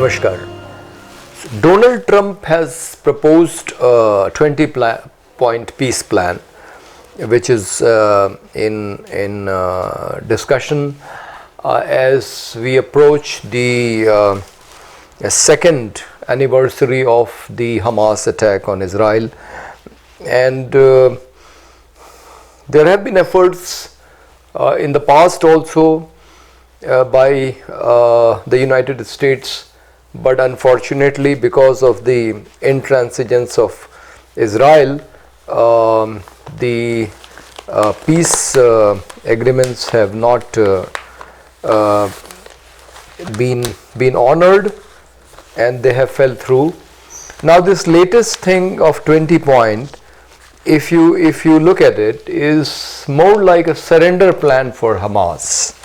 Namaskar. Donald Trump has proposed a 20-point peace plan, which is in discussion as we approach the second anniversary of the Hamas attack on Israel, and there have been efforts in the past also by the United States, but unfortunately because of the intransigence of Israel, the peace agreements have not been honored, and they have fell through. Now this latest thing of 20 point, if you look at it, is more like a surrender plan for Hamas.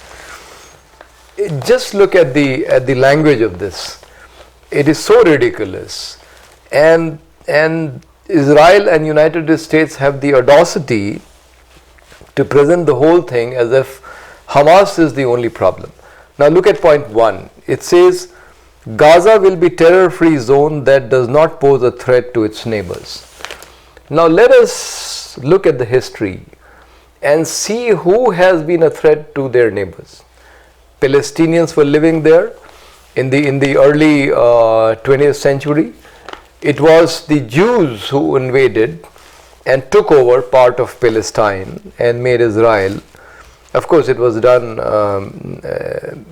Just look at the language of this. It is so ridiculous, and Israel and United States have the audacity to present the whole thing as if Hamas is the only problem. Now look at point 1. It says Gaza will be terror-free zone that does not pose a threat to its neighbors. Now let us look at the history and see who has been a threat to their neighbors. Palestinians were living there in the early 20th century. It was the Jews who invaded and took over part of Palestine and made Israel. Of course, it was done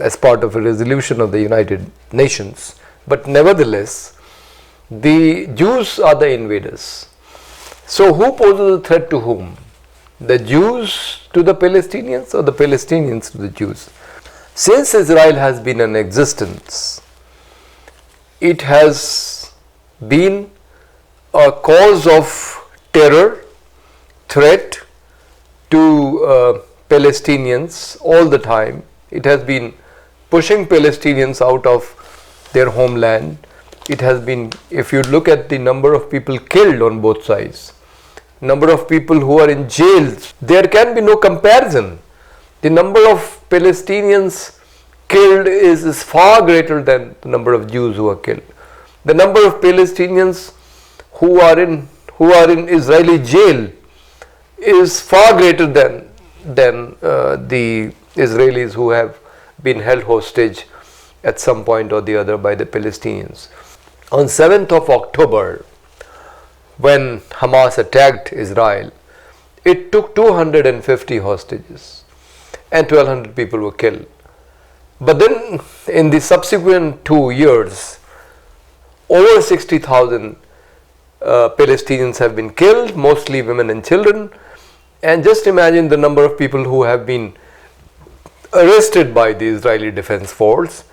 as part of a resolution of the United Nations, but nevertheless, the Jews are the invaders. So who poses a threat to whom? The Jews to the Palestinians, or the Palestinians to the Jews? Since Israel has been in existence, it has been a cause of terror, threat to Palestinians all the time. It has been pushing Palestinians out of their homeland. It has been, if you look at the number of people killed on both sides, number of people who are in jails, there can be no comparison. The number of Palestinians killed is far greater than the number of Jews who are killed. The number of Palestinians who are in Israeli jail is far greater than the Israelis who have been held hostage at some point or the other by the Palestinians. On 7th of October, when Hamas attacked Israel, it took 250 hostages and 1,200 people were killed. But then in the subsequent 2 years, over 60,000 Palestinians have been killed, mostly women and children. And just imagine the number of people who have been arrested by the Israeli Defense Force.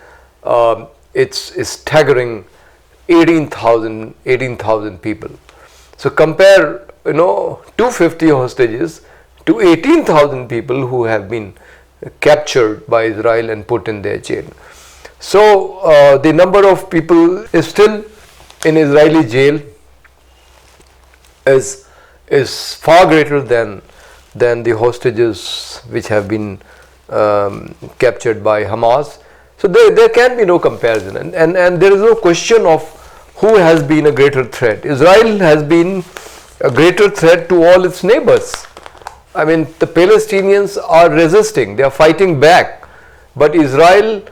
It's staggering, 18,000 people. So compare 250 hostages to 18,000 people who have been captured by Israel and put in their jail. So the number of people is still in Israeli jail is far greater than the hostages which have been captured by Hamas. So there can be no comparison, and there is no question of who has been a greater threat. Israel has been a greater threat to all its neighbors. I mean, the Palestinians are resisting, they are fighting back, but Israel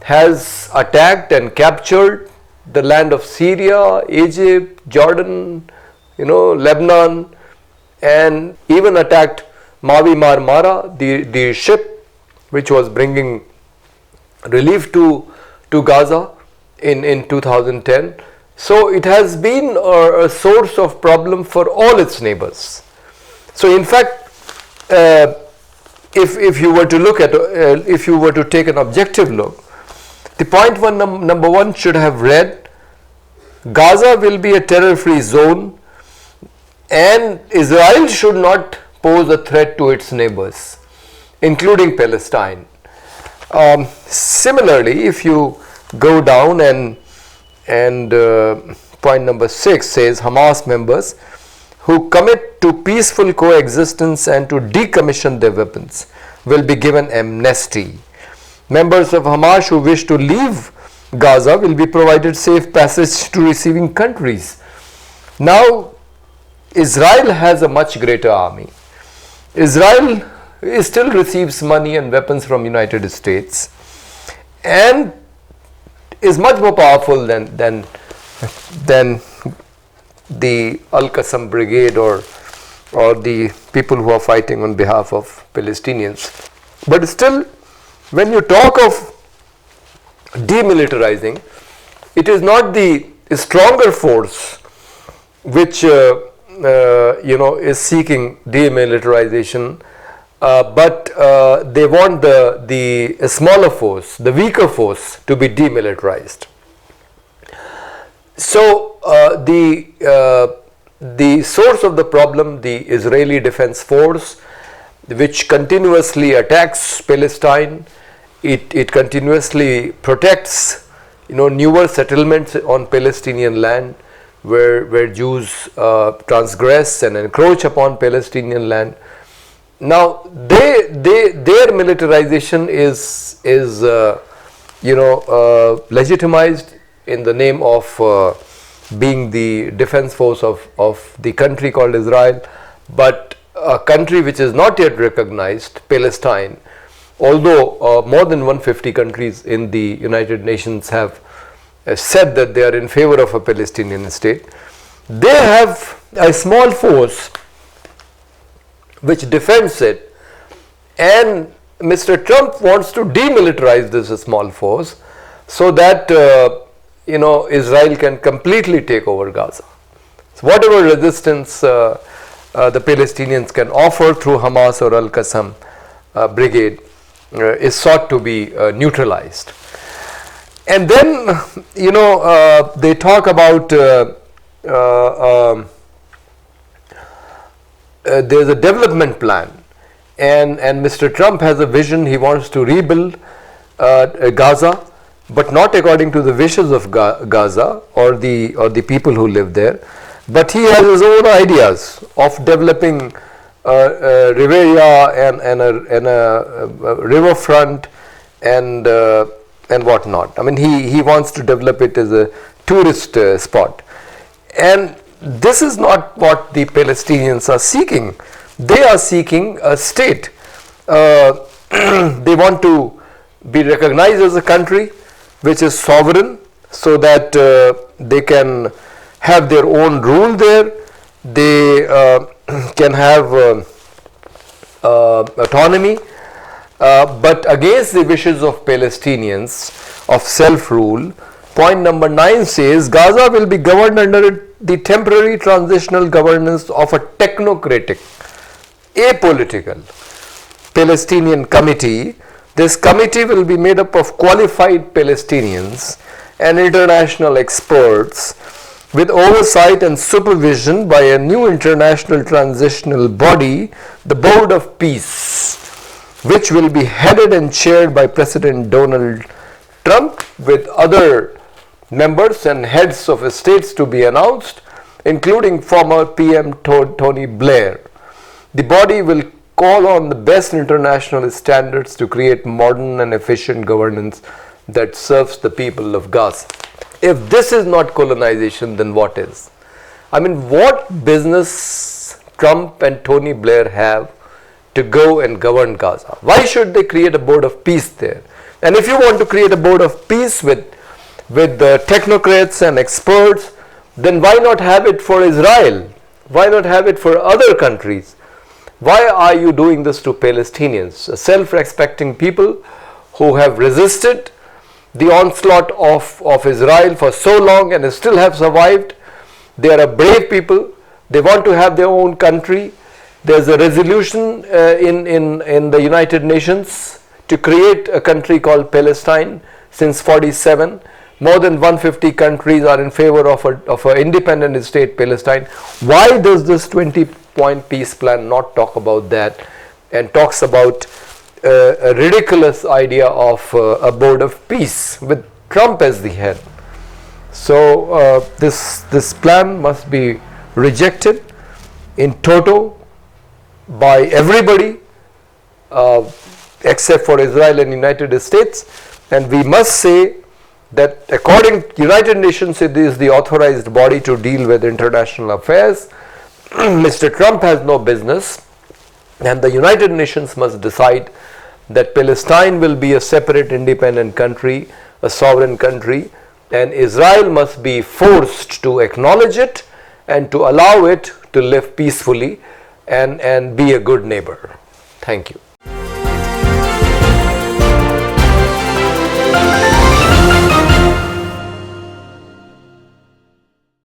has attacked and captured the land of Syria, Egypt, Jordan, Lebanon, and even attacked Mavi Marmara, the ship which was bringing relief to Gaza in 2010. So it has been a source of problem for all its neighbors. So in fact, if you were to look at, if you were to take an objective look, the point number one should have read, Gaza will be a terror-free zone, and Israel should not pose a threat to its neighbors, including Palestine. Similarly, if you go down and point number 6 says Hamas members who commit to peaceful coexistence and to decommission their weapons will be given amnesty. Members of Hamas who wish to leave Gaza will be provided safe passage to receiving countries. Now, Israel has a much greater army. Israel still receives money and weapons from United States and is much more powerful than the Al-Qassam brigade or the people who are fighting on behalf of Palestinians. But still, when you talk of demilitarizing, it is not the stronger force which is seeking demilitarization, but they want the smaller force, the weaker force, to be demilitarized. So the source of the problem, the Israeli Defense Force, which continuously attacks Palestine, it continuously protects newer settlements on Palestinian land where Jews transgress and encroach upon Palestinian land. Now their militarization is legitimized in the name of being the defense force of the country called Israel, but a country which is not yet recognized, Palestine, although more than 150 countries in the United Nations have said that they are in favor of a Palestinian state, they have a small force which defends it, and Mr. Trump wants to demilitarize this small force so that Israel can completely take over Gaza. So whatever resistance the Palestinians can offer through Hamas or Al-Qassam brigade is sought to be neutralized. And then they talk about there's a development plan, and Mr. Trump has a vision. He wants to rebuild Gaza, but not according to the wishes of Gaza or the people who live there, but he has his own ideas of developing Riviera and a riverfront and whatnot. I mean, he wants to develop it as a tourist spot, and this is not what the Palestinians are seeking. They are seeking a state. They want to be recognized as a country which is sovereign, so that they can have their own rule there. They can have autonomy, but against the wishes of Palestinians of self-rule. Point number 9 says Gaza will be governed under the temporary transitional governance of a technocratic, apolitical Palestinian committee. This committee will be made up of qualified Palestinians and international experts with oversight and supervision by a new international transitional body, the Board of Peace, which will be headed and chaired by President Donald Trump, with other members and heads of states to be announced, including former PM Tony Blair. The body will call on the best international standards to create modern and efficient governance that serves the people of Gaza. If this is not colonization, then what is? I mean, what business Trump and Tony Blair have to go and govern Gaza? Why should they create a board of peace there? And if you want to create a board of peace with the technocrats and experts, then why not have it for Israel? Why not have it for other countries? Why are you doing this to Palestinians, a self-respecting people who have resisted the onslaught of Israel for so long and still have survived? They are a brave people. They want to have their own country. There's a resolution in the United Nations to create a country called Palestine since 1947. More than 150 countries are in favor of an independent state, Palestine. Why does this 20-point peace plan not talk about that, and talks about a ridiculous idea of a board of peace with Trump as the head? So this plan must be rejected in toto by everybody except for Israel and United States, and we must say that according to United Nations, it is the authorized body to deal with international affairs. Mr. Trump has no business, and the United Nations must decide that Palestine will be a separate independent country, a sovereign country, and Israel must be forced to acknowledge it and to allow it to live peacefully and be a good neighbor. Thank you.